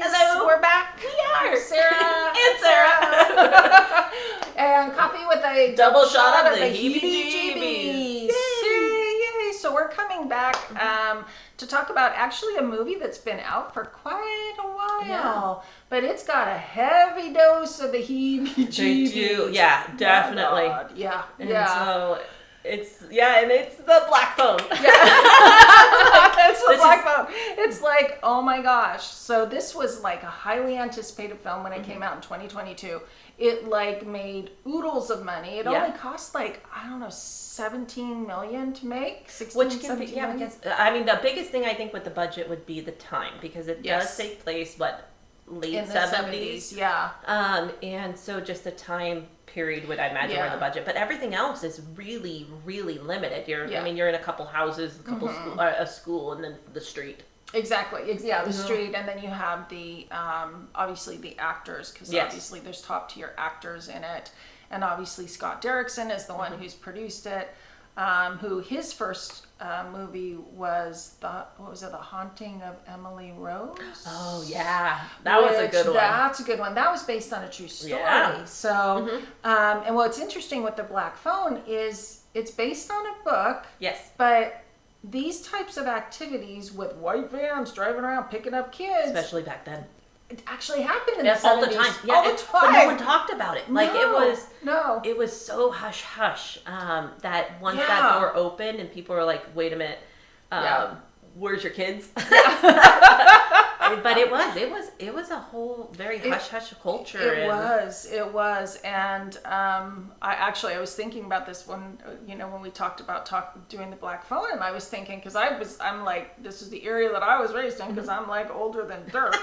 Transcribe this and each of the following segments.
guys. Hello. We're back. We are. Sarah. And Sarah. And coffee with a Double shot of the heebie-jeebies. heebie-jeebies. Yay. So we're coming back to talk about actually a movie that's been out for quite a while. Yeah. But it's got a heavy dose of the heebie-jeebies. They do. Yeah, definitely. Oh, yeah. And Yeah. so it's the black phone. That's the This black phone. It's like, oh my gosh. So this was like a highly anticipated film when it came out in 2022. It like made oodles of money. It only cost like, I don't know, 17 million to make. 16, Which can be, 17 yeah, million? because I mean the biggest thing I think with the budget would be the time, because it does take place late in the 70s. yeah. And so just the time period would I imagine where the budget, but everything else is really, really limited. I mean, you're in a couple houses, a couple a school, and then the street. Exactly. Yeah, the street, and then you have the obviously the actors, because obviously there's top tier actors in it, and obviously Scott Derrickson is the one who's produced it. Who his first movie was The Haunting of Emily Rose. Oh yeah, that was a good one. That's a good one. That was based on a true story. Yeah. So, and what's interesting with the Black Phone is it's based on a book. Yes. But these types of activities with white vans driving around picking up kids, Especially back then. it actually happened in the 70s. All the time. Yeah, all the time. But no one talked about it. Like it was so hush hush that once that door opened and people were like, wait a minute, where's your kids? But it was a whole very hush hush culture. It was, and I was thinking about this when we talked about doing the Black Phone, and I was thinking, because I'm like, this is the area that I was raised in, because I'm like older than dirt.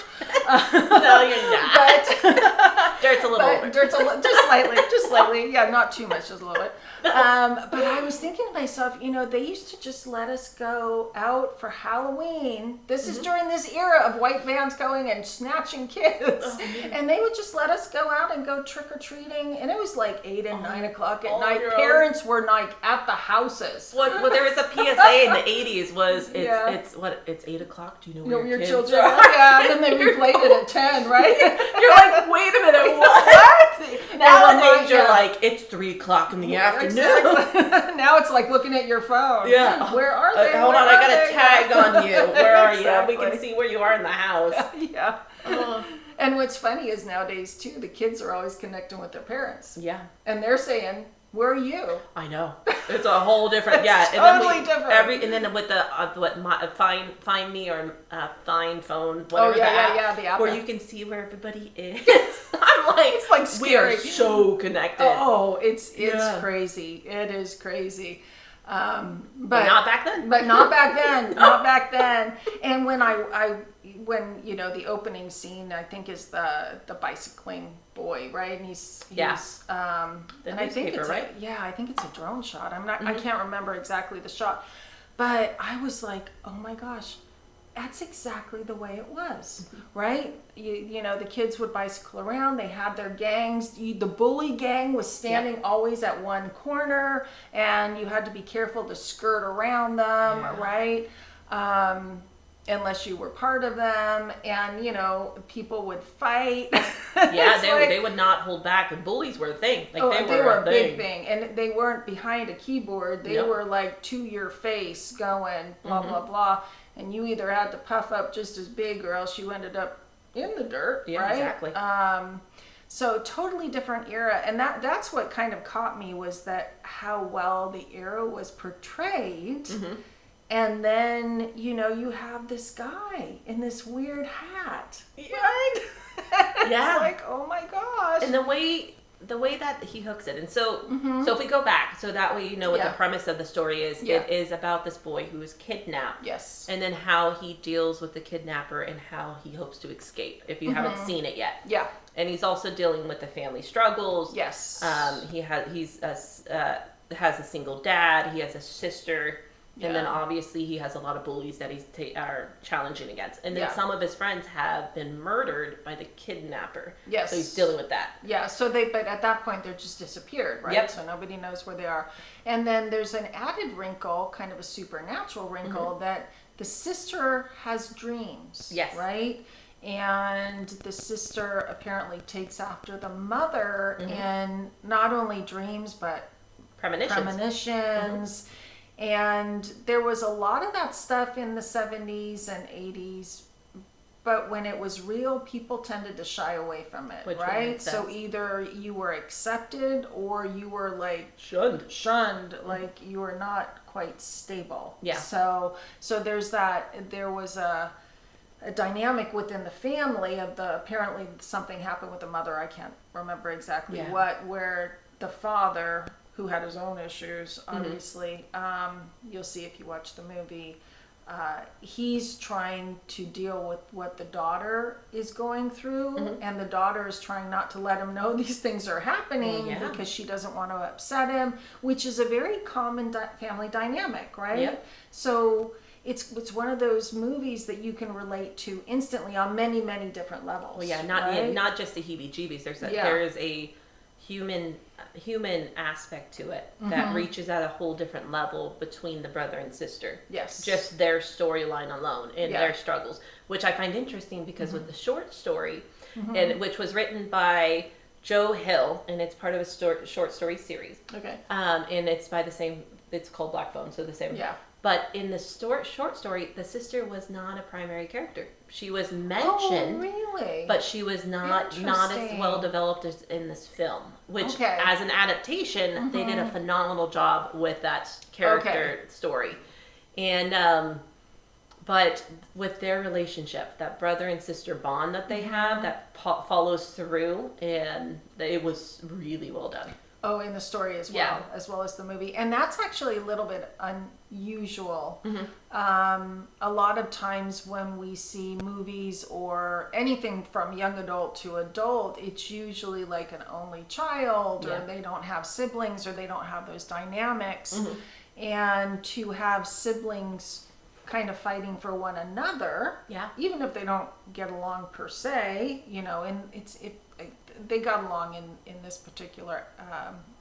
No, you're not. But dirt's a little older. Dirt's just slightly, yeah, not too much, just a little bit. But I was thinking to myself, they used to just let us go out for Halloween. This is during this era of white vans going and snatching kids. And they would just let us go out and go trick-or-treating. And it was like 8 and 9 o'clock at night. Parents were like at the houses. Well, there was a PSA in the 80s it's 8 o'clock? Do you know where your kids children are? Yeah, and then they replayed it at 10, right? You're like, wait a minute, what? Nowadays you're like, it's 3 o'clock in the afternoon. Exactly. Now it's like looking at your phone. Yeah. Where are they? Hold on, I got a tag on you. Where are Exactly. you? We can see where you are in the house. Yeah. And what's funny is nowadays too, the kids are always connecting with their parents. Yeah. And they're saying, "Where are you?" I know. It's a whole different. Totally different. And then with the find me or find phone, whatever the app, where you can see where everybody is. I'm like, it's like scary. We are so connected. Oh, it's crazy. It is crazy. But not back then. But not back then. Not back then. And when when the opening scene, I think, is the bicycling boy, right? And he's and I think it's I think it's a drone shot. I can't remember exactly the shot, but I was like, oh my gosh, that's exactly the way it was, right? The kids would bicycle around. They had their gangs. The bully gang was standing always at one corner, and you had to be careful to skirt around them, right? Unless you were part of them, and people would fight. They would not hold back, and bullies were a thing. They were a big thing, and they weren't behind a keyboard. They were like to your face, going blah blah blah. And you either had to puff up just as big, or else you ended up in the dirt, right? Exactly. So totally different era, and that's what kind of caught me, was that how well the era was portrayed. And then you have this guy in this weird hat, right? It's like, oh my gosh. And the way that he hooks it, and so if we go back, so that way what the premise of the story is. It is about this boy who is kidnapped. Yes. And then how he deals with the kidnapper and how he hopes to escape, if you haven't seen it yet. Yeah. And he's also dealing with the family struggles. Yes. He has a single dad. He has a sister. And then obviously he has a lot of bullies that he's are challenging against. And then some of his friends have been murdered by the kidnapper. Yes. So he's dealing with that. Yeah. But at that point they're just disappeared, right? Yep. So nobody knows where they are. And then there's an added wrinkle, kind of a supernatural wrinkle, that the sister has dreams. Yes. Right? and the sister apparently takes after the mother in not only dreams but premonitions. And there was a lot of that stuff in the 70s and 80s, but when it was real, people tended to shy away from it, right? So either you were accepted or you were like shunned, like you were not quite stable. Yeah. So there was a dynamic within the family of apparently something happened with the mother, I can't remember exactly what, where the father, who had his own issues, obviously, you'll see if you watch the movie, he's trying to deal with what the daughter is going through, and the daughter is trying not to let him know these things are happening because she doesn't want to upset him, which is a very common family dynamic, right? Yep. So it's one of those movies that you can relate to instantly on many, many different levels. Well, yeah, not just the heebie-jeebies. There is a human aspect to it that reaches at a whole different level between the brother and sister. Yes. Just their storyline alone and their struggles, which I find interesting because with the short story, and which was written by Joe Hill, and it's part of a short story series. Okay. And it's by it's called Black Phone, so the same. Yeah. But in the short story, the sister was not a primary character. She was mentioned, really? But she was not as well developed as in this film. Which, as an adaptation, they did a phenomenal job with that character story. And but with their relationship, that brother and sister bond that they have, that follows through, and it was really well done. Oh, in the story as well, as well as the movie. And that's actually a little bit unusual. A lot of times when we see movies or anything from young adult to adult, it's usually like an only child, or they don't have siblings, or they don't have those dynamics. And to have siblings kind of fighting for one another, even if they don't get along per se, and they got along in this particular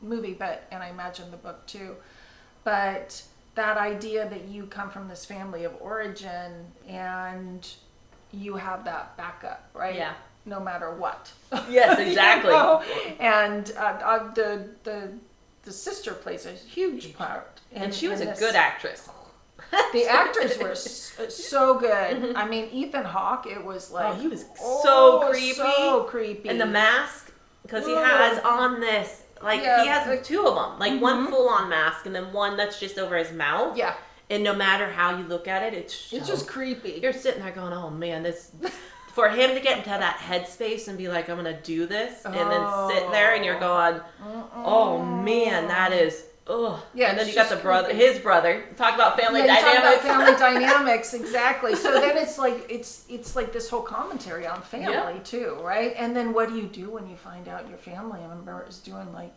movie, and I imagine the book too. But that idea that you come from this family of origin and you have that backup, right? Yeah. No matter what. Yes, exactly. And the sister plays a huge part. And she was a good actress. The actors were so good. I mean, Ethan Hawke, it was like... he was so creepy. So creepy. And the mask, because he has on this... he has two of them. Like, one full-on mask, and then one that's just over his mouth. Yeah. And no matter how you look at it, it's just creepy. You're sitting there going, oh, man, this... For him to get into that headspace and be like, I'm going to do this, and then sit there, and you're going, oh, man, that is... Oh, yeah, and then you got his brother. Talk about family dynamics. Talk about family dynamics, exactly. So then it's like this whole commentary on family too, right? And then what do you do when you find out your family member is doing like?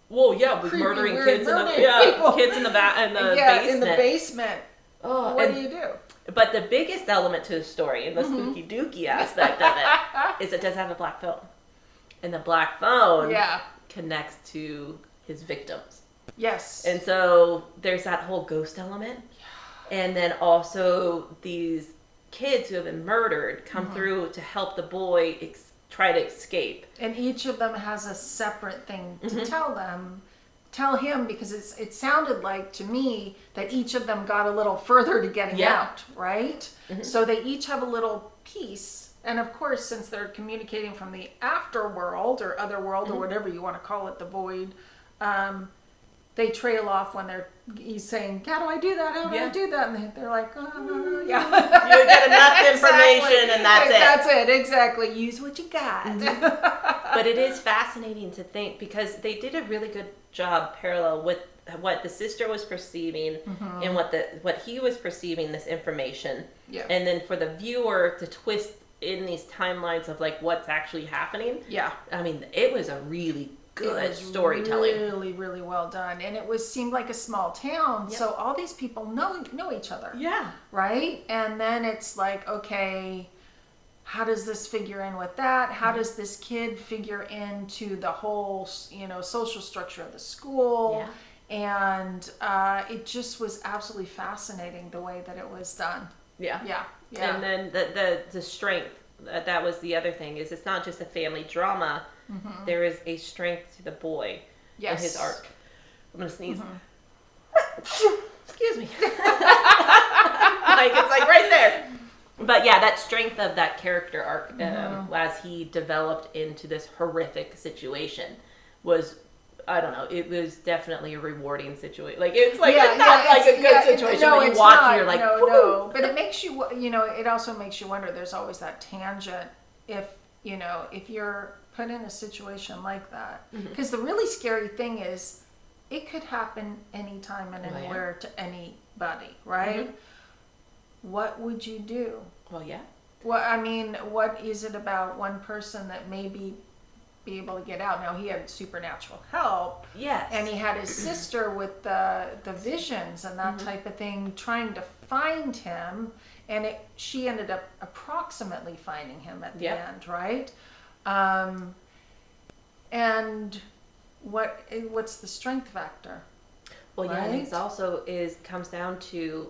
Well, with murdering kids in the kids in the basement. In the basement. Oh, what do you do? But the biggest element to the story, and the spooky dooky aspect of it, is it does have a black phone, and the black phone connects to his victims. Yes. And so there's that whole ghost element. Yeah. And then also these kids who have been murdered come through to help the boy try to escape. And each of them has a separate thing to tell him, because it sounded like to me that each of them got a little further to getting out, right? So they each have a little piece. And of course, since they're communicating from the afterworld or otherworld or whatever you want to call it, the void, they trail off when he's saying, how do I do that? How do I do that? And they're like, You get enough information and that's it. That's it, exactly. Use what you got. But it is fascinating to think, because they did a really good job parallel with what the sister was perceiving and what he was perceiving, this information. Yeah. And then for the viewer to twist in these timelines of like what's actually happening. Yeah. I mean, it was a really good storytelling. Really, really well done. And it seemed like a small town, so all these people know each other. Yeah. Right? And then it's like, okay, how does this figure in with that? How does this kid figure into the whole, social structure of the school? Yeah. And it just was absolutely fascinating the way that it was done. Yeah. Yeah. Yeah. And then the strength that was the other thing, is it's not just a family drama. Mm-hmm. There is a strength to the boy in his arc. I'm going to sneeze. Mm-hmm. Excuse me. Like, it's like right there. But yeah, that strength of that character arc as he developed into this horrific situation was, I don't know, it was definitely a rewarding situation. Like, it's like, it's not like a good situation when you watch and you're like, no. But it makes you, it also makes you wonder, there's always that tangent if you're put in a situation like that. Because the really scary thing is, it could happen anytime and anywhere to anybody, right? Mm-hmm. What would you do? Well, yeah. Well, I mean, what is it about one person that maybe be able to get out? Now, he had supernatural help. Yes. And he had his sister with the visions and that type of thing, trying to find him. And she ended up approximately finding him at the end, right? And what's the strength factor? Well, yeah, and it also comes down to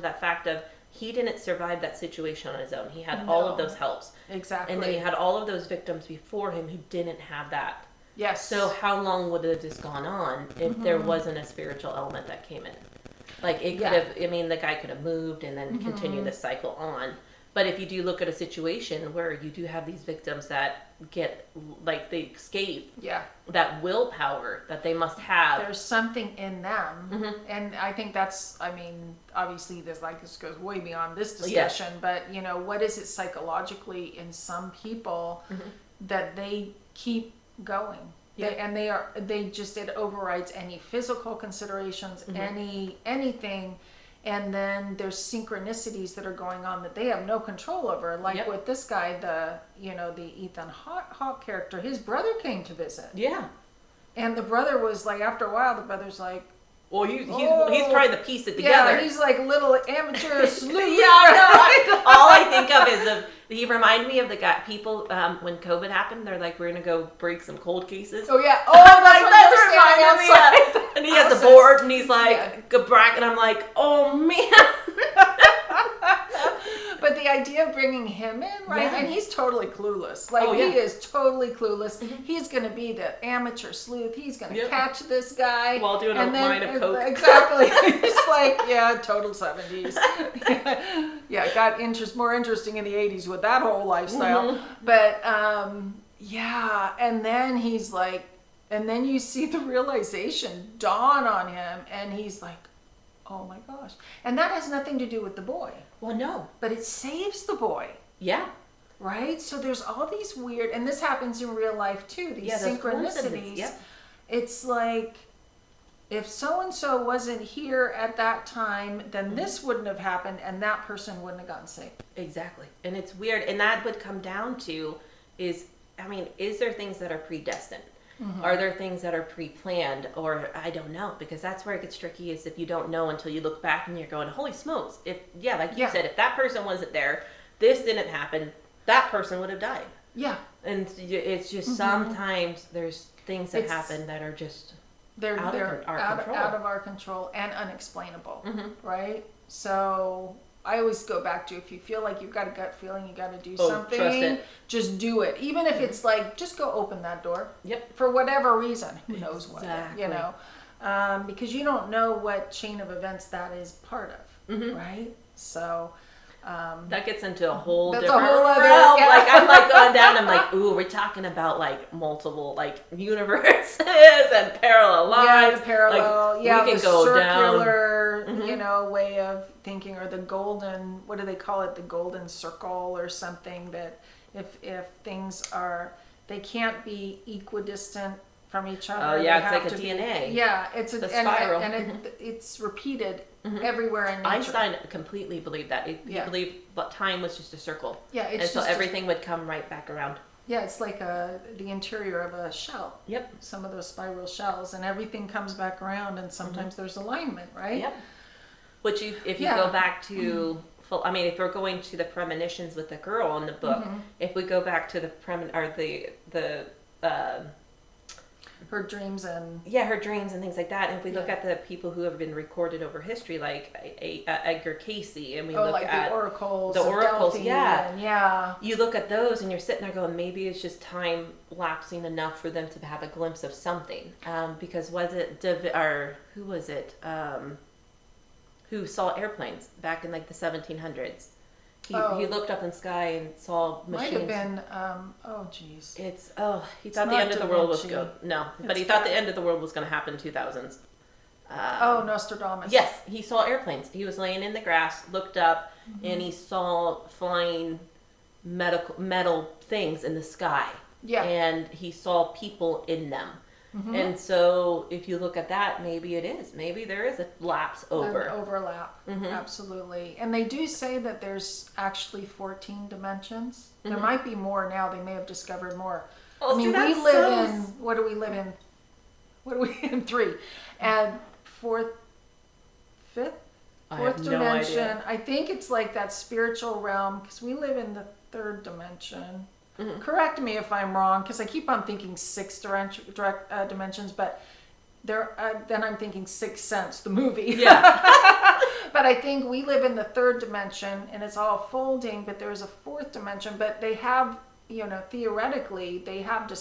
that fact of he didn't survive that situation on his own. He had all of those helps. Exactly. And then he had all of those victims before him who didn't have that. Yes. So how long would it have just gone on if there wasn't a spiritual element that came in? Like, it could have, the guy could have moved and then continued the cycle on. But if you do look at a situation where you do have these victims that get, like, they escape, that willpower that they must have. There's something in them. And I think that's, obviously this goes way beyond this discussion, but, what is it psychologically in some people that they keep going? It overrides any physical considerations, anything. And then there's synchronicities that are going on that they have no control over. Like with this guy, the Ethan Hawke character, his brother came to visit. Yeah. And the brother was like, after a while, the brother's like, well, he's trying to piece it together. Yeah, he's like little amateur sleuth. All I think of is he reminded me of the guy, people, when COVID happened, they're like, we're going to go break some cold cases. Oh, yeah. Oh, that's reminding me outside. And he has a board, and he's like, and I'm like, oh, man. But the idea of bringing him in, right? And he's totally clueless. Like, he is totally clueless. He's going to be the amateur sleuth. He's going to catch this guy. While doing a line of coke. Exactly. He's like, total 70s. Got more interesting in the 80s with that whole lifestyle. But, and then he's like, and then you see the realization dawn on him, and he's like, oh my gosh. And that has nothing to do with the boy. Well, no. But it saves the boy. Yeah. Right? So there's all these weird, and this happens in real life too, these synchronicities. Yep. It's like, if so-and-so wasn't here at that time, then this wouldn't have happened, and that person wouldn't have gotten sick. Exactly. And it's weird. And that would come down to is there things that are predestined? Are there things that are pre-planned? Or I don't know, because that's where it gets tricky, is if you don't know until you look back and you're going, holy smokes. Like you said, if that person wasn't there, this didn't happen, that person would have died. Yeah. And it's just sometimes there's things that happen that are just they're out of our control and unexplainable, right? So I always go back to, if you feel like you've got a gut feeling, you got to do something, trust it. Just do it. Even if it's like, just go open that door. Yep. For whatever reason. Who knows what, because you don't know what chain of events that is part of, right? So that gets into a whole different realm. Like, I'm like going down, I'm like, ooh, we're talking about like multiple like universes and parallel lines. Yeah, the parallel. Like, we can go circular, way of thinking, or the golden, what do they call it? The golden circle or something, that if things are, they can't be equidistant from each other. Oh yeah, it's like a DNA. It's a spiral. And it's repeated everywhere in nature. Einstein completely believed that. He believed that time was just a circle. Yeah, and so everything would come right back around. Yeah, it's like the interior of a shell. Yep. Some of those spiral shells, and everything comes back around, and sometimes there's alignment, right? Yep. Which if you go back to, if we're going to the premonitions with the girl in the book, if we go back to the her dreams and her dreams and things like that. And if we look at the people who have been recorded over history, like Edgar Casey, and we look like at the oracles, you look at those and you're sitting there going, maybe it's just time lapsing enough for them to have a glimpse of something. Because was it who was it? Who saw airplanes back in like the 1700s? He looked up in the sky and saw machines. Might have been, he thought the end of the world was going. No, but he thought the end of the world was going to happen in 2000s. Nostradamus. Yes, he saw airplanes. He was laying in the grass, looked up, and he saw flying metal things in the sky. Yeah. And he saw people in them. Mm-hmm. And so if you look at that, maybe it is. Maybe there is a lapse over. An overlap. Mm-hmm. Absolutely. And they do say that there's actually 14 dimensions. Mm-hmm. There might be more now. They may have discovered more. Oh, I mean, we live in, what do we live in? What are we in? 3. And fourth dimension. No idea. I think it's like that spiritual realm, because we live in the 3rd dimension. Mm-hmm. Correct me if I'm wrong, because I keep on thinking 6 dimensions, but then I'm thinking Sixth Sense, the movie. Yeah. But I think we live in the 3rd dimension, and it's all folding, but there's a 4th dimension. But they have, theoretically, they have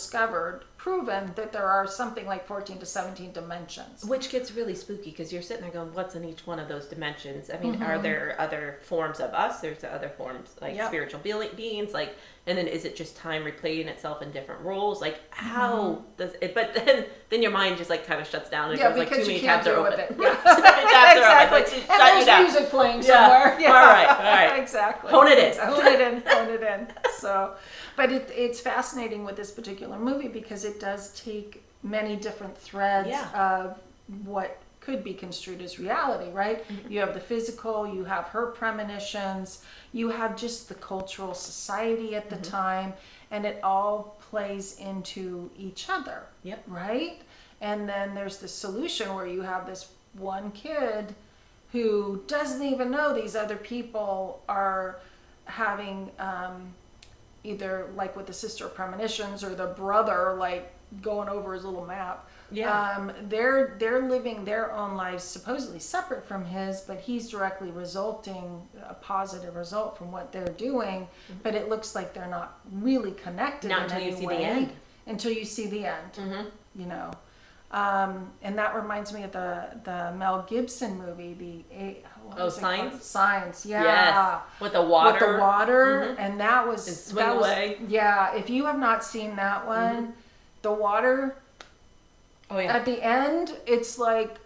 proven that there are something like 14 to 17 dimensions. Which gets really spooky, because you're sitting there going, what's in each one of those dimensions? I mean, are there other forms of us? There's other forms, like spiritual beings, like, and then is it just time replaying itself in different roles? Like, how does it, but then your mind just like kind of shuts down and goes like, too many tabs are open. Yeah. Too many tabs are open. Like, and there's music playing somewhere. Yeah. All right. Exactly. Hone it in. Hone it in. So, but it's fascinating with this particular movie, because it does take many different threads of what could be construed as reality, right? Mm-hmm. You have the physical, you have her premonitions, you have just the cultural society at the time, and it all plays into each other, right? And then there's the solution where you have this one kid who doesn't even know these other people are having either like with the sister premonitions, or the brother like going over his little map. Yeah. They're living their own lives supposedly separate from his, but he's directly resulting a positive result from what they're doing. Mm-hmm. But it looks like they're not really connected. Not until you see the end. Until you see the end. Mm-hmm. And that reminds me of the Mel Gibson movie, Signs? Signs, yeah. Yes. With the water. Mm-hmm. And that was... And swing away. Yeah, if you have not seen that one, the water... Oh, yeah. At the end, it's like,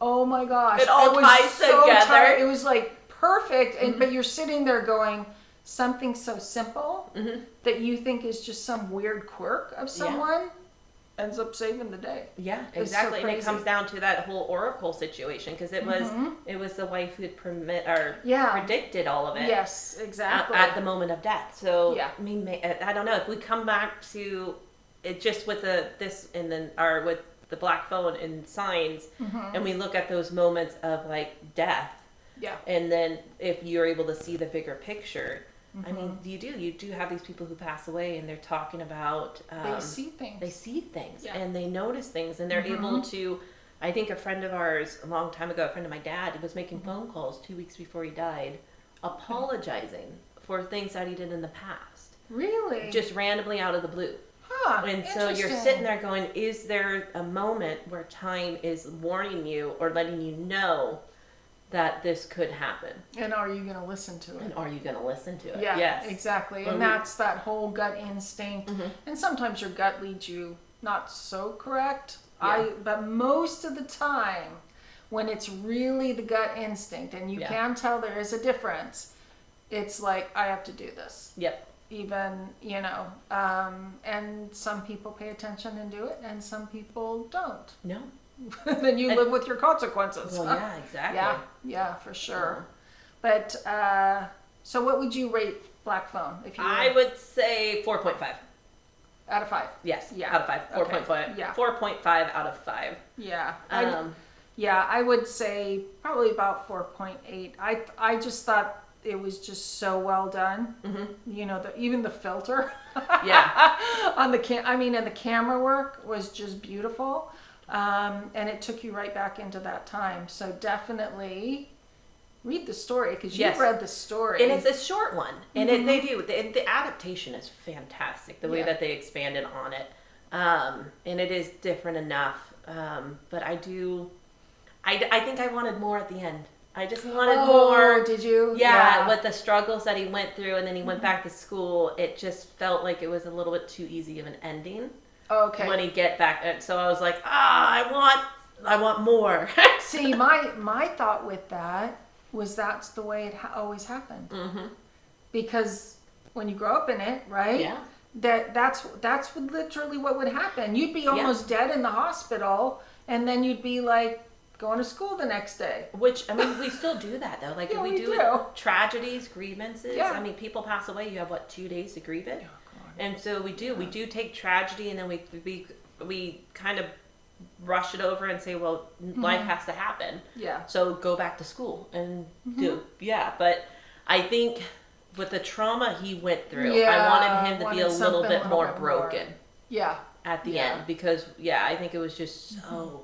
oh my gosh. It all ties together. It was like perfect. And but you're sitting there going, something so simple that you think is just some weird quirk of someone ends up saving the day. Yeah, exactly. So and it comes down to that whole oracle situation, because it was the wife who had predicted all of it. Yes, exactly. At the moment of death. So, I mean, I don't know, if we come back to it just with with the black phone and signs, and we look at those moments of like death, and then if you're able to see the bigger picture, I mean, you do have these people who pass away, and they're talking about they see things, and they notice things, and they're able to. I think a friend of ours a long time ago, a friend of my dad, was making phone calls 2 weeks before he died, apologizing for things that he did in the past. Really? Just randomly out of the blue. And so you're sitting there going, is there a moment where time is warning you or letting you know that this could happen? And are you going to listen to it? Yeah, yes. Exactly. And that's that whole gut instinct. And sometimes your gut leads you not so correct. But most of the time, when it's really the gut instinct, and you can tell there is a difference, it's like, I have to do this. Yep. Even, and some people pay attention and do it, and some people don't. No. Then you live with your consequences. Well, yeah, exactly. Yeah, for sure. But, so what would you rate Black Phone? I would say 4.5. Out of 5? Yes, yeah. Out of 5. 4.5. Okay. Yeah. 4.5 out of 5. Yeah. I would say probably about 4.8. I just thought it was just so well done. You know, even the filter. Yeah. On the and the camera work was just beautiful. And it took you right back into that time. So definitely read the story, because you've read the story. And it's a short one. And the adaptation is fantastic, the way that they expanded on it. And it is different enough. But I think I wanted more at the end. I just wanted more. Did you? Yeah, with the struggles that he went through, and then he went back to school, it just felt like it was a little bit too easy of an ending. Okay. When he get back, so I was like, I want more. See, my thought with that was that's the way it always happened. Because when you grow up in it, right? Yeah. That's literally what would happen. You'd be almost dead in the hospital, and then you'd be like going to school the next day. Which, I mean, we still do that though. Like we do it, tragedies, grievances. Yeah. I mean, people pass away. You have 2 days to grieve it. And so we do take tragedy, and then we kind of rush it over and say, well, life has to happen. Yeah. So go back to school and do. Yeah. But I think with the trauma he went through, I wanted him to be a little bit more broken. Yeah. At the end, because I think it was just so.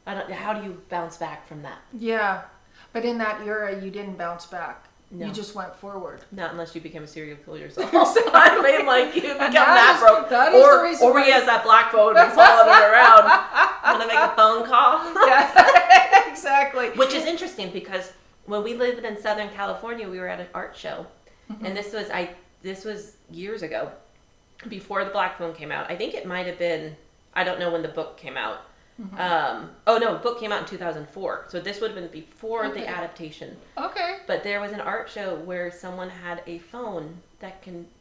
I don't. How do you bounce back from that? Yeah, but in that era, you didn't bounce back. No. You just went forward. Not unless you became a serial killer yourself. I mean, like, you become that broke. Or he has that black phone and following it around. Want to make a phone call? Yeah, exactly. Which is interesting, because when we lived in Southern California, we were at an art show. And this was years ago, before the black phone came out. I think it might have been, I don't know when the book came out. The book came out in 2004, so this would have been before the adaptation. Okay. But there was an art show where someone had a phone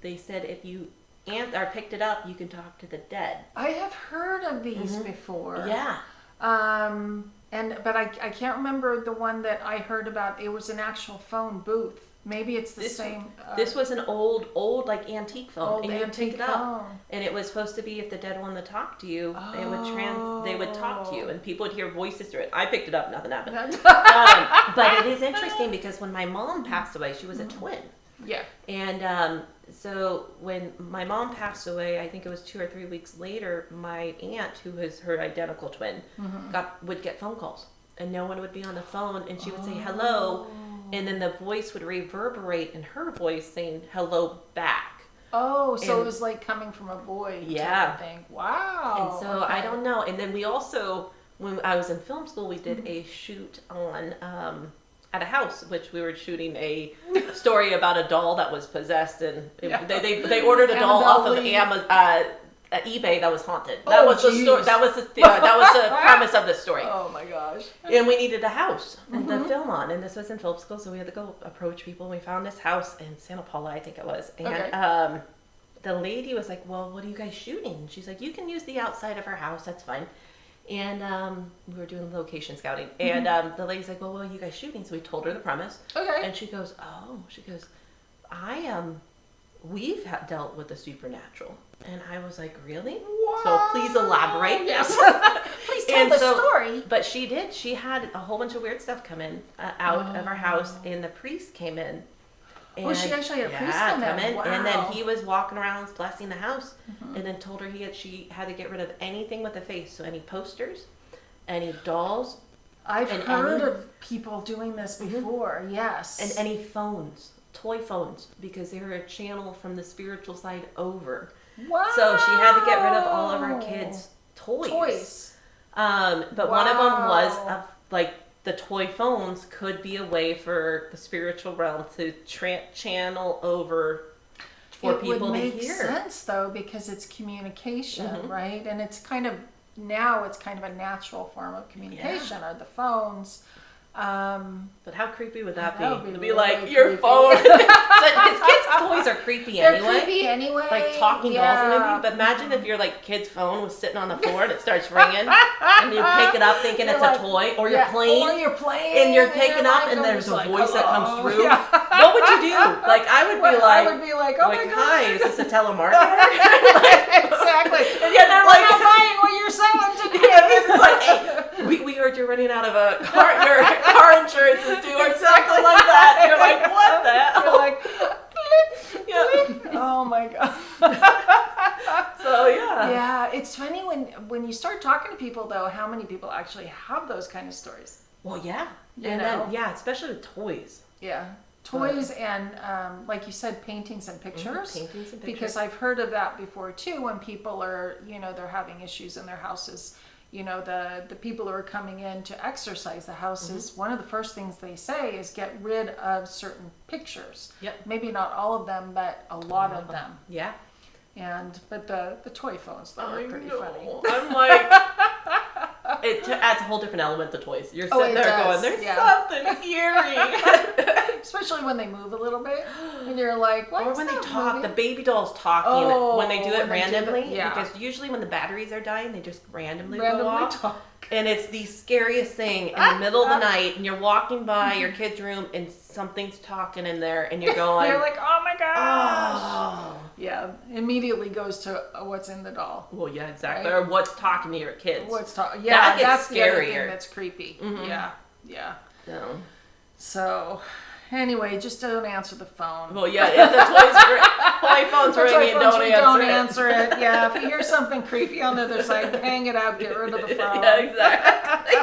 they said if you picked it up, you can talk to the dead. I have heard of these before. Yeah. But I can't remember the one that I heard about. It was an actual phone booth. Maybe it's the same. This was an old like antique phone, and you would pick it up, and it was supposed to be if the dead wanted to talk to you, they would talk to you, and people would hear voices through it. I picked it up, nothing happened. But it is interesting, because when my mom passed away, she was a twin. Yeah. And so when my mom passed away, I think it was 2 or 3 weeks later, my aunt, who was her identical twin, would get phone calls, and no one would be on the phone, and she would say hello. And then the voice would reverberate in her voice saying hello back. Oh, so it was like coming from a void. Yeah. Type of thing. Wow. And so I don't know. And then we also, when I was in film school, we did a shoot on at a house, which we were shooting a story about a doll that was possessed, and they ordered a doll off of Amazon. At eBay that was haunted. That was the story. That was the premise of the story. Oh my gosh! And we needed a house to film on, and this was in film school, so we had to go approach people. And we found this house in Santa Paula, I think it was, and the lady was like, "Well, what are you guys shooting?" And she's like, "You can use the outside of our house. That's fine." And we were doing location scouting, and the lady's like, "Well, what are you guys shooting?" So we told her the premise. Okay. And she goes, we've dealt with the supernatural. And I was like, really? What? So please elaborate. Yes. Please tell the story. But she did. She had a whole bunch of weird stuff come in out of our house, and the priest came in. And, she actually had a priest come in. Wow. And then he was walking around blessing the house, and then told her she had to get rid of anything with a face. So any posters, any dolls. I've heard of people doing this before, yes. And any phones. Toy phones, because they were a channel from the spiritual side over. Wow. So she had to get rid of all of her kids' toys. But one of them was like the toy phones could be a way for the spiritual realm to channel over for people to hear. It would make sense though, because it's communication, right? And it's kind of a natural form of communication, are the phones. But how creepy would that be? To be like your phone. Because kids' toys are creepy anyway. They're creepy anyway. Like talking dolls and everything. But imagine if your kid's phone was sitting on the floor and it starts ringing, and you pick it up thinking it's a toy, or you're playing, and you're picking up, and there's a voice that comes through. Yeah. What would you do? Like I would be like, oh my god, hi, is this a telemarketer? Exactly. And yeah, they're like, I'm buying what you're selling today. It's like, hey, we heard you're running out of your car insurance is due, or exactly like that. You're like, what the hell? You're like, yeah. Oh my God. So yeah. Yeah, it's funny when you start talking to people though, how many people actually have those kind of stories. Well, yeah. You know? Then, especially with toys. Yeah. Toys and, like you said, paintings and pictures. Paintings and pictures. Because I've heard of that before too, when people are, they're having issues in their houses. The people who are coming in to exercise the houses, one of the first things they say is get rid of certain pictures. Yep. Maybe not all of them, but a lot of them. Yeah. But the toy phones, though, are pretty funny. I'm like, it adds a whole different element to toys. You're sitting there going, there's something eerie. Especially when they move a little bit, and you're like, what? Or when they talk, moving? The baby doll's talking when they do it randomly. Because usually when the batteries are dying, they just randomly go off. Talk. And it's the scariest thing in the middle of the night, and you're walking by your kid's room, and something's talking in there, and you're going... You're like, oh my gosh! Oh. Yeah, immediately goes to what's in the doll. Well, yeah, exactly. Right? Or what's talking to your kids. Yeah, that's the other thing that's creepy. Mm-hmm. Yeah. No. So... Anyway, just don't answer the phone. Well, yeah, if the toy phone's ringing, don't answer it. Yeah, if you hear something creepy on the other side, hang it up, get rid of the phone. Yeah, exactly.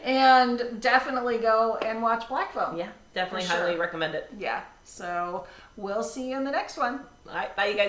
And definitely go and watch Black Phone. Yeah, definitely highly recommend it. Yeah, so we'll see you in the next one. All right, bye, you guys.